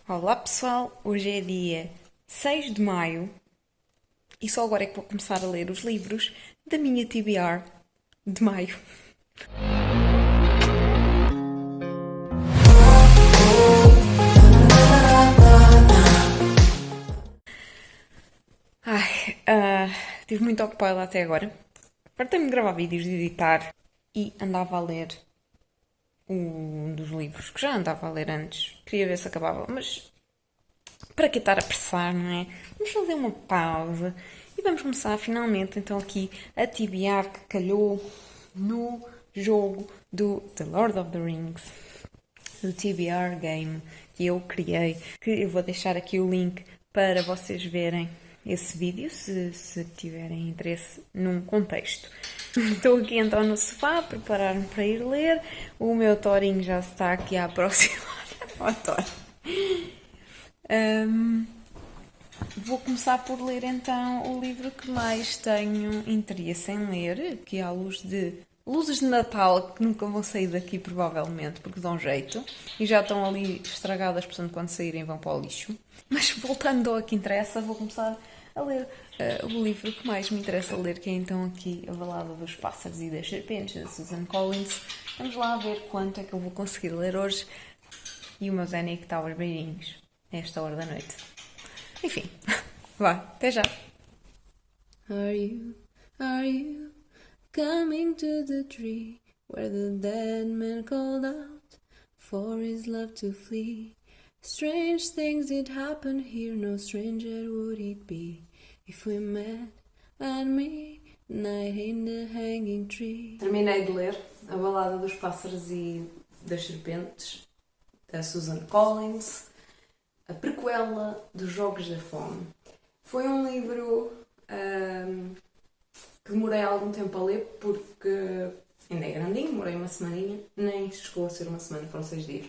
Olá pessoal, hoje é dia 6 de maio e só agora é que vou começar a ler os livros da minha TBR de maio. Estive muito ocupada até agora. Fartei-me de gravar vídeos, de editar e andava a ler um dos livros que já andava a ler antes. Queria ver se acabava, mas para que estar a apressar, não é? Vamos fazer uma pausa e vamos começar finalmente então aqui a tibiar que calhou no jogo do The Lord of the Rings, do TBR Game que eu criei, que eu vou deixar aqui o link para vocês verem esse vídeo, se tiverem interesse num contexto. Estou aqui então no sofá a preparar-me para ir ler. O meu torinho já se está aqui a aproximar. Ó, Tor. Vou começar por ler então o livro que mais tenho interesse em ler, que é à luz de luzes de Natal, que nunca vão sair daqui provavelmente, porque dão jeito, e já estão ali estragadas, portanto quando saírem vão para o lixo. Mas voltando ao que interessa, vou começar a ler o livro que mais me interessa ler, que é então aqui A Balada dos Pássaros e das Serpentes, da Susan Collins. Vamos lá ver quanto é que eu vou conseguir ler hoje. E o meu Zé Nick está aos beijinhos, a esta hora da noite. Enfim, vá, até já. Are you coming to the tree where the dead man called out for his love to flee? Strange things did happen here, no stranger would it be if we met at midnight in the hanging tree. Terminei de ler A Balada dos Pássaros e das Serpentes, da Susan Collins, a prequela dos Jogos da Fome. Foi um livro que demorei algum tempo a ler porque ainda é grandinho, demorei uma semaninha, nem chegou a ser uma semana, foram 6 dias,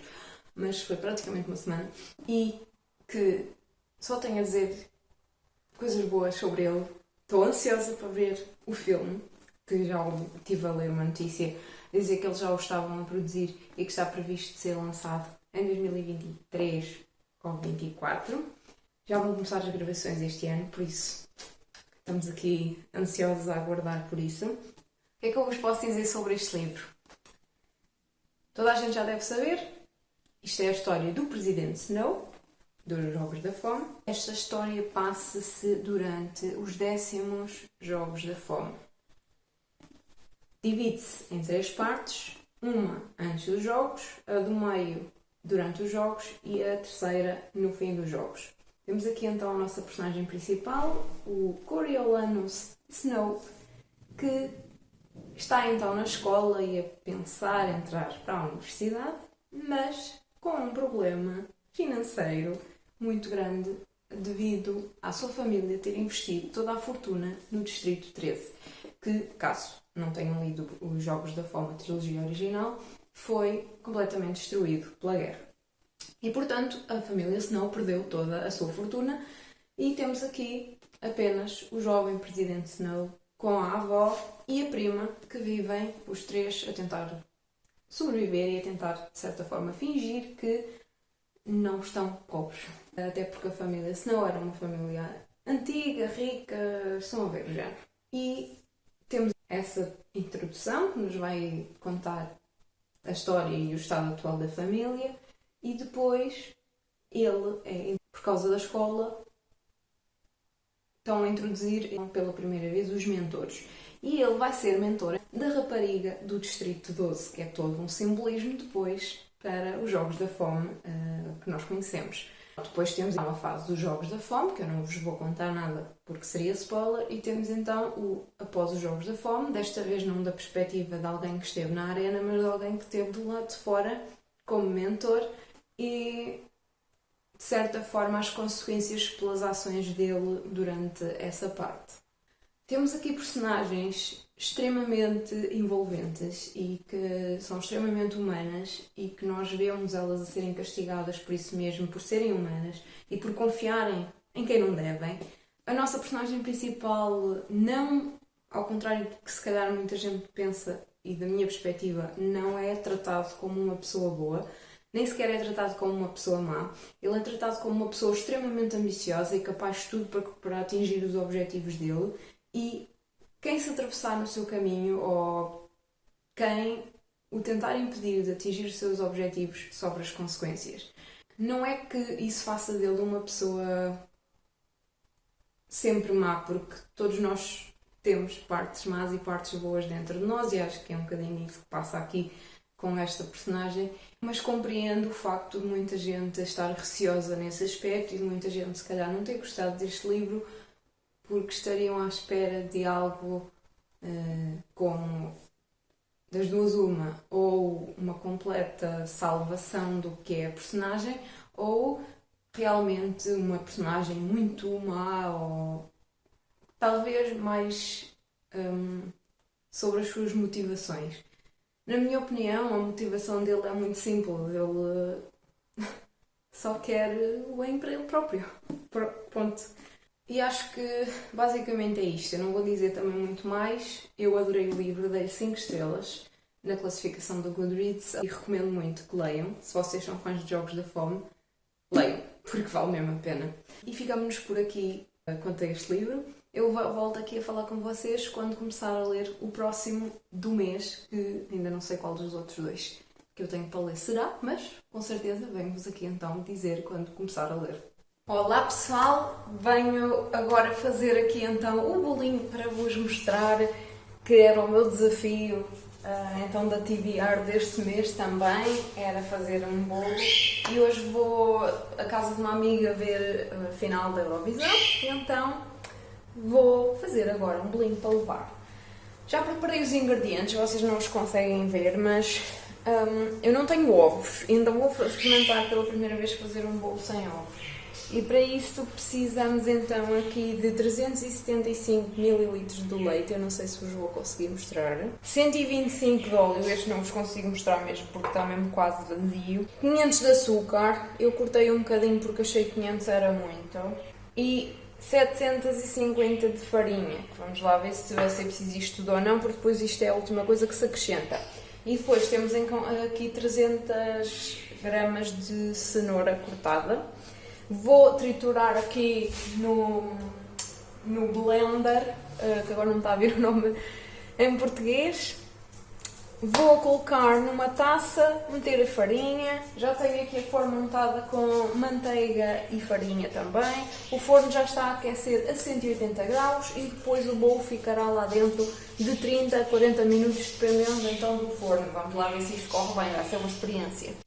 mas foi praticamente uma semana, e que só tenho a dizer coisas boas sobre ele. Estou ansiosa para ver o filme, que já estive a ler uma notícia a dizer que eles já o estavam a produzir e que está previsto ser lançado em 2023 ou 2024. Já vão começar as gravações este ano, por isso estamos aqui ansiosos a aguardar por isso. O que é que eu vos posso dizer sobre este livro? Toda a gente já deve saber. Isto é a história do Presidente Snow, dos Jogos da Fome. Esta história passa-se durante os 10º Jogos da Fome. Divide-se em 3 partes, uma antes dos Jogos, a do meio durante os Jogos e a terceira no fim dos Jogos. Temos aqui então a nossa personagem principal, o Coriolanus Snow, que está então na escola e a pensar em entrar para a universidade, mas com um problema financeiro muito grande devido à sua família ter investido toda a fortuna no Distrito 13, que, caso não tenham lido os Jogos da Fome, a trilogia original, foi completamente destruído pela guerra. E, portanto, a família Snow perdeu toda a sua fortuna e temos aqui apenas o jovem Presidente Snow com a avó e a prima, que vivem os 3 a tentar sobreviver e a tentar, de certa forma, fingir que não estão pobres. Até porque a família Snow era uma família antiga, rica, estão a ver o género. E temos essa introdução que nos vai contar a história e o estado atual da família, e depois ele, por causa da escola, estão a introduzir pela primeira vez os mentores. E ele vai ser mentor da rapariga do Distrito 12, que é todo um simbolismo depois para os Jogos da Fome que nós conhecemos. Depois temos uma fase dos Jogos da Fome, que eu não vos vou contar nada porque seria spoiler, e temos então após os Jogos da Fome, desta vez não da perspectiva de alguém que esteve na arena, mas de alguém que esteve do lado de fora como mentor e, de certa forma, as consequências pelas ações dele durante essa parte. Temos aqui personagens extremamente envolventes e que são extremamente humanas e que nós vemos elas a serem castigadas por isso mesmo, por serem humanas e por confiarem em quem não devem. A nossa personagem principal não, ao contrário do que se calhar muita gente pensa e da minha perspectiva, não é tratado como uma pessoa boa. nem sequer é tratado como uma pessoa má. Ele é tratado como uma pessoa extremamente ambiciosa e capaz de tudo para atingir os objetivos dele. E quem se atravessar no seu caminho ou quem o tentar impedir de atingir os seus objetivos sofre as consequências. Não é que isso faça dele uma pessoa sempre má, porque todos nós temos partes más e partes boas dentro de nós, e acho que é um bocadinho isso que passa aqui com esta personagem, mas compreendo o facto de muita gente estar receosa nesse aspecto e de muita gente se calhar não ter gostado deste livro porque estariam à espera de algo como das duas uma, ou uma completa salvação do que é a personagem, ou realmente uma personagem muito má, ou talvez mais sobre as suas motivações. Na minha opinião, a motivação dele é muito simples. Ele só quer o bem para ele próprio. Ponto. E acho que basicamente é isto. Eu não vou dizer também muito mais. Eu adorei o livro, dei 5 estrelas na classificação do Goodreads e recomendo muito que leiam. Se vocês são fãs de Jogos da Fome, leiam, porque vale mesmo a pena. E ficamos por aqui quanto a este livro. Eu volto aqui a falar com vocês quando começar a ler o próximo do mês, que ainda não sei qual dos outros 2 que eu tenho para ler será, mas com certeza venho-vos aqui então dizer quando começar a ler. Olá pessoal, venho agora fazer aqui então o bolinho para vos mostrar que era o meu desafio então da TBR deste mês também, era fazer um bolo, e hoje vou à casa de uma amiga ver a final da Eurovisão, e então vou fazer agora um bolinho para levar. Já preparei os ingredientes, vocês não os conseguem ver, mas eu não tenho ovos, ainda vou experimentar pela primeira vez fazer um bolo sem ovos. E para isso precisamos então aqui de 375 ml de leite, eu não sei se vos vou conseguir mostrar, 125 de óleo, este não vos consigo mostrar mesmo porque está mesmo quase vazio, 500 de açúcar, eu cortei um bocadinho porque achei que 500 era muito, e 750 de farinha, vamos lá ver se vai ser preciso isto tudo ou não, porque depois isto é a última coisa que se acrescenta. E depois temos aqui 300 gramas de cenoura cortada. Vou triturar aqui no blender, que agora não está a vir o nome em português. Vou colocar numa taça, meter a farinha, já tenho aqui a forma montada com manteiga e farinha também. O forno já está a aquecer a 180 graus e depois o bolo ficará lá dentro de 30 a 40 minutos, dependendo então do forno. Vamos lá ver se isto corre bem, vai ser uma experiência.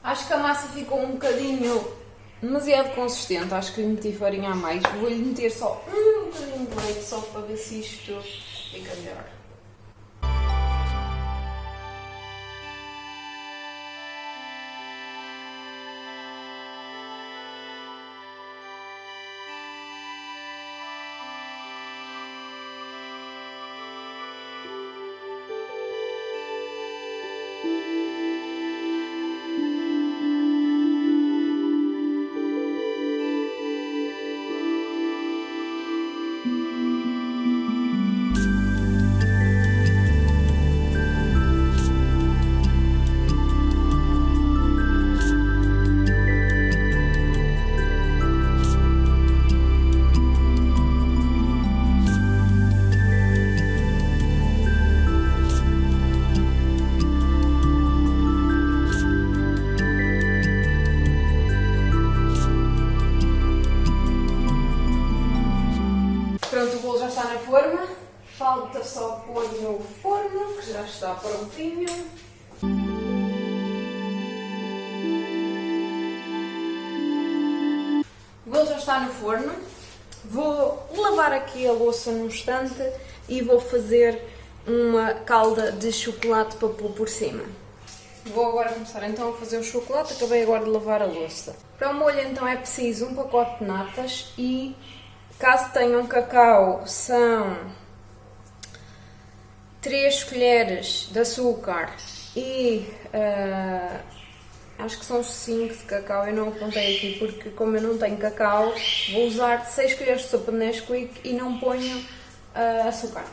Acho que a massa ficou um bocadinho demasiado consistente, acho que lhe meti farinha a mais. Vou-lhe meter só um bocadinho de leite, só para ver se isto fica melhor. forma. Falta só pôr no forno, que já está prontinho. O bolo já está no forno. Vou lavar aqui a louça num instante e vou fazer uma calda de chocolate para pôr por cima. Vou agora começar então a fazer o chocolate. Acabei agora de lavar a louça. Para o molho então é preciso um pacote de natas e, caso tenham cacau, são 3 colheres de açúcar e acho que são 5 de cacau. Eu não apontei aqui porque, como eu não tenho cacau, vou usar 6 colheres de sopa de Nesquik e não ponho açúcar.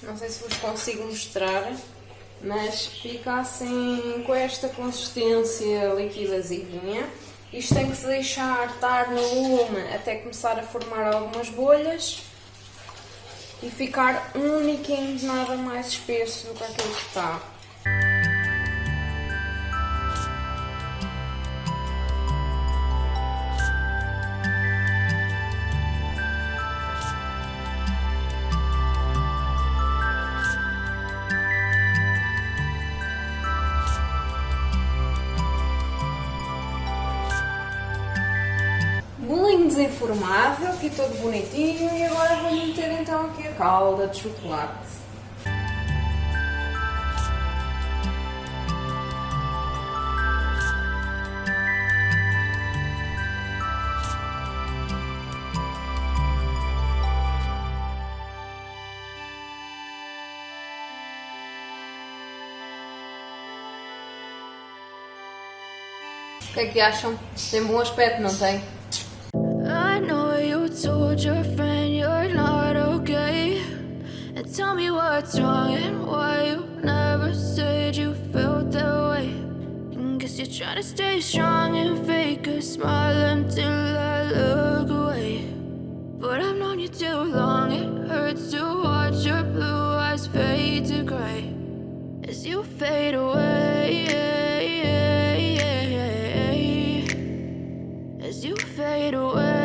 Não sei se vos consigo mostrar, mas fica assim com esta consistência liquidazinha. Isto tem que se deixar estar no lume até começar a formar algumas bolhas e ficar único, nada mais espesso do que aquilo que está. Bolinho desenformável, aqui todo bonitinho, e agora vou meter então aqui a calda de chocolate. O que é que acham? Tem bom aspecto, não tem? I know you told your friend you're not okay. And tell me what's wrong and why you never said you felt that way. And guess you're trying to stay strong and fake a smile until I look away. But I've known you too long, it hurts to watch your blue eyes fade to gray as you fade away. As you fade away.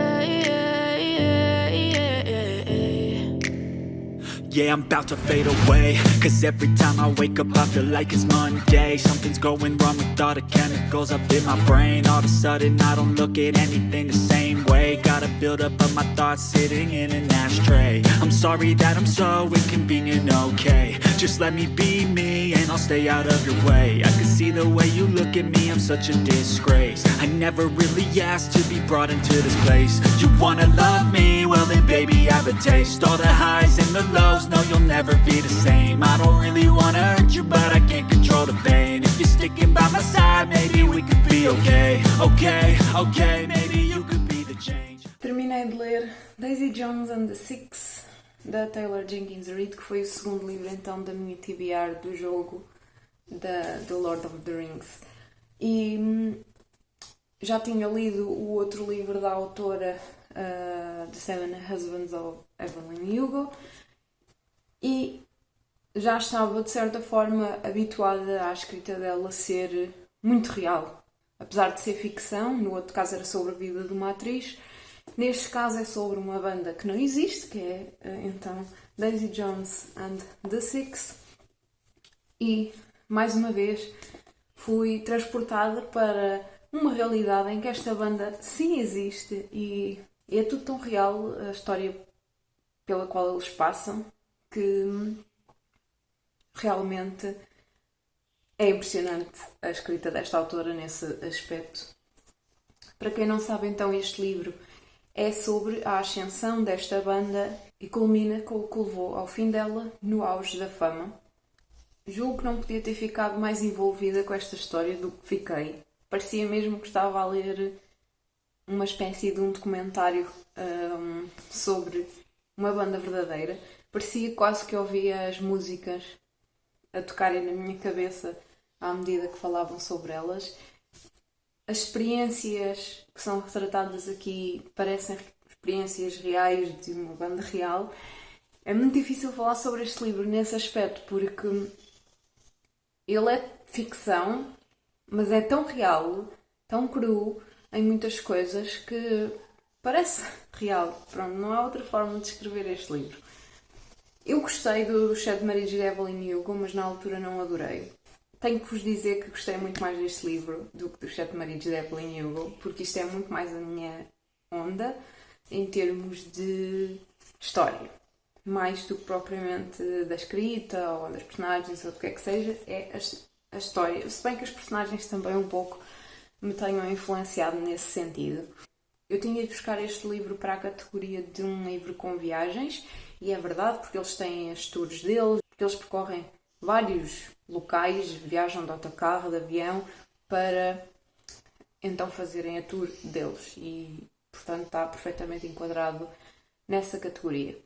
Yeah, I'm about to fade away. Cause every time I wake up I feel like it's Monday. Something's going wrong with all the chemicals up in my brain. All of a sudden I don't look at anything the same way. Got a buildup of my thoughts sitting in an ashtray. I'm sorry that I'm so inconvenient, okay. Just let me be me and I'll stay out of your way. I can see the way you look at me, I'm such a disgrace. I never really asked to be brought into this place. You wanna love me? Well then baby I have a taste. All the highs and the lows, no you'll never be the same. I don't really wanna hurt you but I can't control the pain. If you're sticking by my side maybe we could be okay. Okay, maybe you could be the change. Terminei de ler Daisy Jones and the Six, da Taylor Jenkins Reid, que foi o segundo livro então da minha TBR do jogo do Lord of the Rings. E já tinha lido o outro livro da autora, The Seven Husbands of Evelyn Hugo, e já estava de certa forma habituada à escrita dela ser muito real. Apesar de ser ficção, no outro caso era sobre a vida de uma atriz, neste caso é sobre uma banda que não existe, que é então Daisy Jones and the Six, e mais uma vez fui transportada para uma realidade em que esta banda sim existe e é tudo tão real, a história pela qual eles passam, que realmente é impressionante a escrita desta autora nesse aspecto. Para quem não sabe, então, este livro é sobre a ascensão desta banda e culmina com o que levou ao fim dela no auge da fama. Julgo que não podia ter ficado mais envolvida com esta história do que fiquei. Parecia mesmo que estava a ler uma espécie de um documentário sobre uma banda verdadeira. Parecia quase que ouvia as músicas a tocarem na minha cabeça à medida que falavam sobre elas. As experiências que são retratadas aqui parecem experiências reais de uma banda real. É muito difícil falar sobre este livro nesse aspecto, porque ele é ficção, mas é tão real, tão cru em muitas coisas que parece real. Pronto, não há outra forma de descrever este livro. Eu gostei do Sete Maridos de Evelyn Hugo, mas na altura não adorei. Tenho que vos dizer que gostei muito mais deste livro do que dos Sete Maridos de Evelyn Hugo, porque isto é muito mais a minha onda em termos de história. Mais do que propriamente da escrita ou das personagens ou do que é que seja, é a história. Se bem que os personagens também um pouco me tenham influenciado nesse sentido. Eu tinha ido buscar este livro para a categoria de um livro com viagens, e é verdade, porque eles têm as tours deles, porque eles percorrem vários locais, viajam de autocarro, de avião, para então fazerem a tour deles. E, portanto, está perfeitamente enquadrado nessa categoria.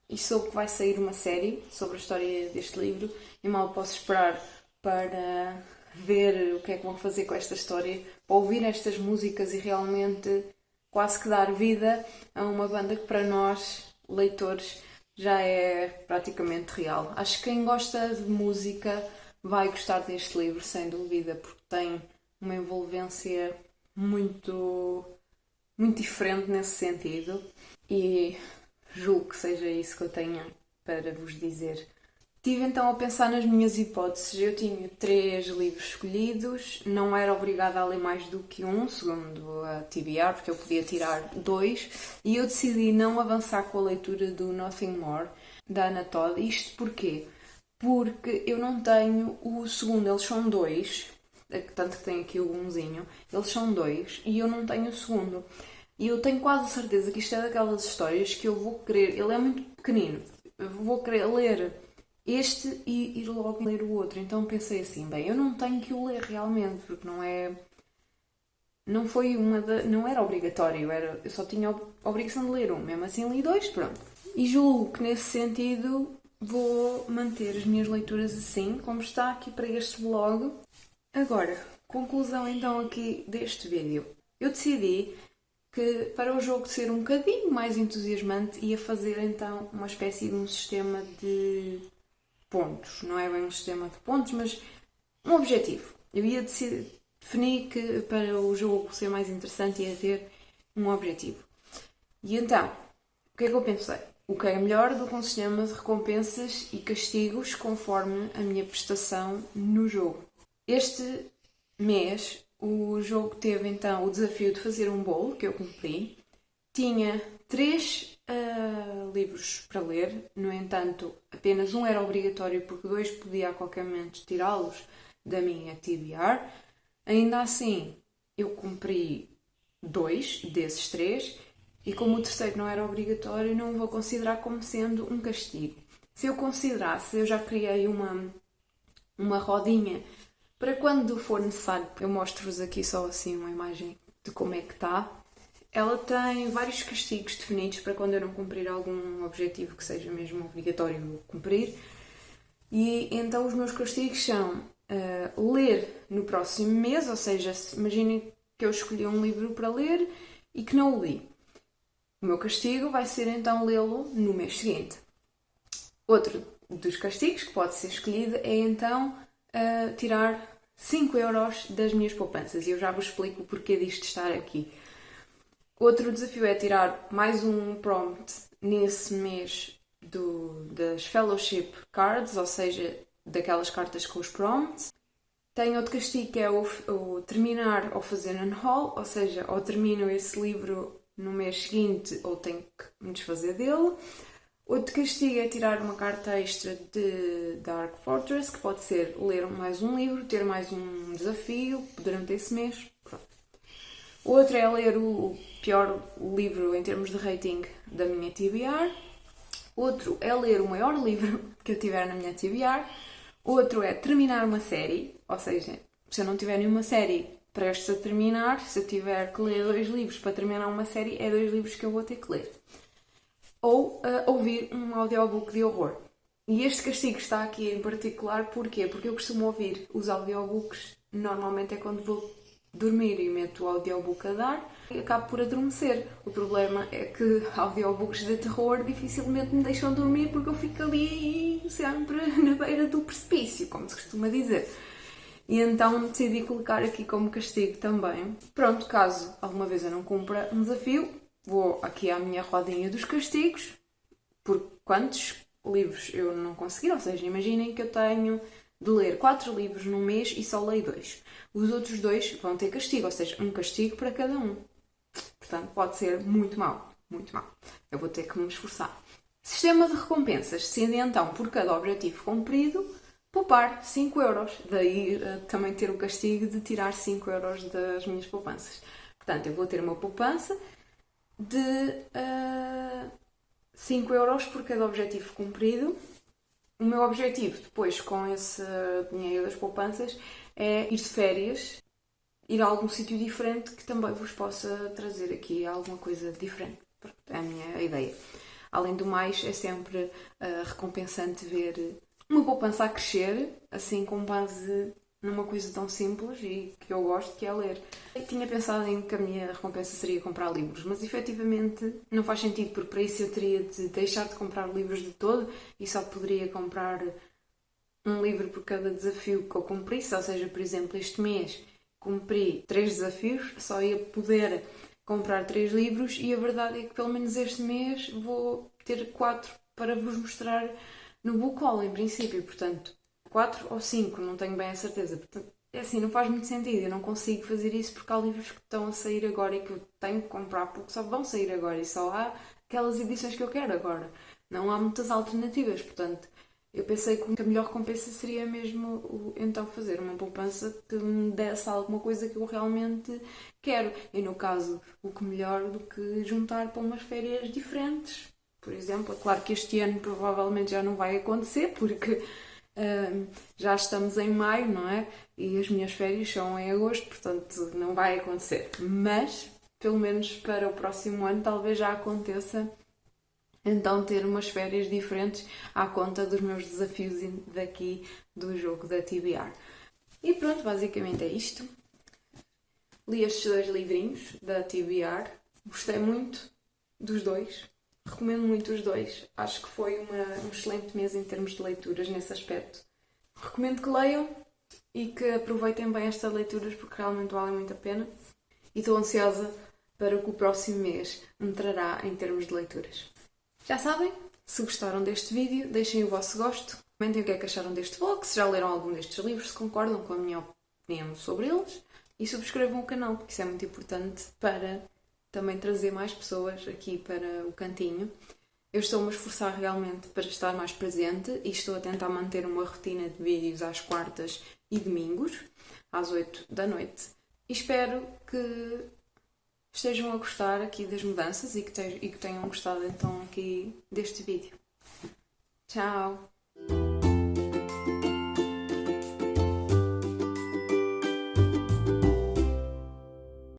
E soube que vai sair uma série sobre a história deste livro, e mal posso esperar para ver o que é que vão fazer com esta história, para ouvir estas músicas e realmente quase que dar vida a uma banda que para nós, leitores, já é praticamente real. Acho que quem gosta de música vai gostar deste livro, sem dúvida, porque tem uma envolvência muito, muito diferente nesse sentido, e julgo que seja isso que eu tenho para vos dizer. Estive então a pensar nas minhas hipóteses. Eu tinha 3 livros escolhidos, não era obrigada a ler mais do que um, segundo a TBR, porque eu podia tirar 2, e eu decidi não avançar com a leitura do Nothing More, da Anna Todd. Isto porquê? Porque eu não tenho o segundo, eles são 2, tanto que tem aqui o umzinho, eles são 2, e eu não tenho o segundo. E eu tenho quase certeza que isto é daquelas histórias que eu vou querer, ele é muito pequenino, eu vou querer ler este e ir logo ler o outro. Então pensei assim, bem, eu não tenho que o ler realmente, porque não era obrigatório, eu só tinha a obrigação de ler um, mesmo assim li 2, pronto. E julgo que nesse sentido vou manter as minhas leituras assim, como está aqui para este blog. Agora, conclusão então aqui deste vídeo. Eu decidi que para o jogo ser um bocadinho mais entusiasmante ia fazer então uma espécie de um sistema de pontos. Não é bem um sistema de pontos, mas um objetivo. Eu ia definir que para o jogo ser mais interessante ia ter um objetivo. E então, o que é que eu pensei? O que é melhor do que um sistema de recompensas e castigos conforme a minha prestação no jogo. Este mês o jogo teve então o desafio de fazer um bolo, que eu cumpri. Tinha 3 livros para ler, no entanto, apenas um era obrigatório porque 2 podia a qualquer momento tirá-los da minha TBR. Ainda assim, eu cumpri 2 desses 3 e como o terceiro não era obrigatório, não o vou considerar como sendo um castigo. Se eu considerasse, eu já criei uma rodinha para quando for necessário. Eu mostro-vos aqui só assim uma imagem de como é que está. Ela tem vários castigos definidos para quando eu não cumprir algum objetivo que seja mesmo obrigatório cumprir. E então os meus castigos são ler no próximo mês, ou seja, imaginem que eu escolhi um livro para ler e que não o li. O meu castigo vai ser então lê-lo no mês seguinte. Outro dos castigos que pode ser escolhido é então tirar 5€ das minhas poupanças. E eu já vos explico o porquê disto estar aqui. Outro desafio é tirar mais um prompt nesse mês das Fellowship Cards, ou seja, daquelas cartas com os prompts. Tenho outro castigo que é o terminar ou fazer unhaul, ou seja, ou termino esse livro no mês seguinte ou tenho que me desfazer dele. Outro castigo é tirar uma carta extra de Dark Fortress, que pode ser ler mais um livro, ter mais um desafio durante esse mês. Pronto. Outro é ler o pior livro em termos de rating da minha TBR. Outro é ler o maior livro que eu tiver na minha TBR. Outro é terminar uma série, ou seja, se eu não tiver nenhuma série prestes a terminar, se eu tiver que ler 2 livros para terminar uma série, é 2 livros que eu vou ter que ler. Ou ouvir um audiobook de horror. E este castigo está aqui em particular, porquê? Porque eu costumo ouvir os audiobooks, normalmente é quando vou dormir e meto o audiobook a dar e acabo por adormecer. O problema é que audiobooks de terror dificilmente me deixam dormir porque eu fico ali sempre na beira do precipício, como se costuma dizer. E então decidi colocar aqui como castigo também. Pronto, caso alguma vez eu não cumpra um desafio, vou aqui à minha rodinha dos castigos, por quantos livros eu não conseguir. Ou seja, imaginem que eu tenho de ler 4 livros num mês e só leio 2. Os outros 2 vão ter castigo, ou seja, um castigo para cada um. Portanto, pode ser muito mau, muito mau. Eu vou ter que me esforçar. Sistema de recompensas. Decidi então, por cada objetivo cumprido, poupar 5€. Daí também ter o castigo de tirar 5€ das minhas poupanças. Portanto, eu vou ter uma poupança de 5€ por cada objetivo cumprido. O meu objetivo depois com esse dinheiro das poupanças é ir de férias, ir a algum sítio diferente que também vos possa trazer aqui alguma coisa diferente. Pronto, é a minha ideia. Além do mais, é sempre recompensante ver uma poupança a crescer, assim com base numa coisa tão simples e que eu gosto, que é ler. Eu tinha pensado em que a minha recompensa seria comprar livros, mas efetivamente não faz sentido, porque para isso eu teria de deixar de comprar livros de todo e só poderia comprar um livro por cada desafio que eu cumprisse. Ou seja, por exemplo, este mês cumpri 3 desafios, só ia poder comprar 3 livros e a verdade é que pelo menos este mês vou ter 4 para vos mostrar no book haul, em princípio. Portanto, 4 ou 5, não tenho bem a certeza. Portanto, é assim, não faz muito sentido. Eu não consigo fazer isso porque há livros que estão a sair agora e que eu tenho que comprar porque só vão sair agora e só há aquelas edições que eu quero agora. Não há muitas alternativas, portanto, eu pensei que a melhor recompensa seria mesmo então fazer uma poupança que me desse alguma coisa que eu realmente quero. E no caso, o que melhor do que juntar para umas férias diferentes. Por exemplo, é claro que este ano provavelmente já não vai acontecer porque já estamos em maio, não é? E as minhas férias são em agosto, portanto não vai acontecer. Mas, pelo menos para o próximo ano, talvez já aconteça então ter umas férias diferentes à conta dos meus desafios daqui do jogo da TBR. E pronto, basicamente é isto. Li estes 2 livrinhos da TBR, gostei muito dos 2, recomendo muito os 2. Acho que foi um excelente mês em termos de leituras nesse aspecto. Recomendo que leiam e que aproveitem bem estas leituras porque realmente valem muito a pena. E estou ansiosa para o que o próximo mês me trará em termos de leituras. Já sabem, se gostaram deste vídeo, deixem o vosso gosto, comentem o que é que acharam deste vlog, se já leram algum destes livros, se concordam com a minha opinião sobre eles e subscrevam o canal, porque isso é muito importante para também trazer mais pessoas aqui para o cantinho. Eu estou-me a esforçar realmente para estar mais presente e estou a tentar manter uma rotina de vídeos às quartas e domingos, às 8 da noite. E espero que estejam a gostar aqui das mudanças e que tenham gostado então aqui deste vídeo. Tchau!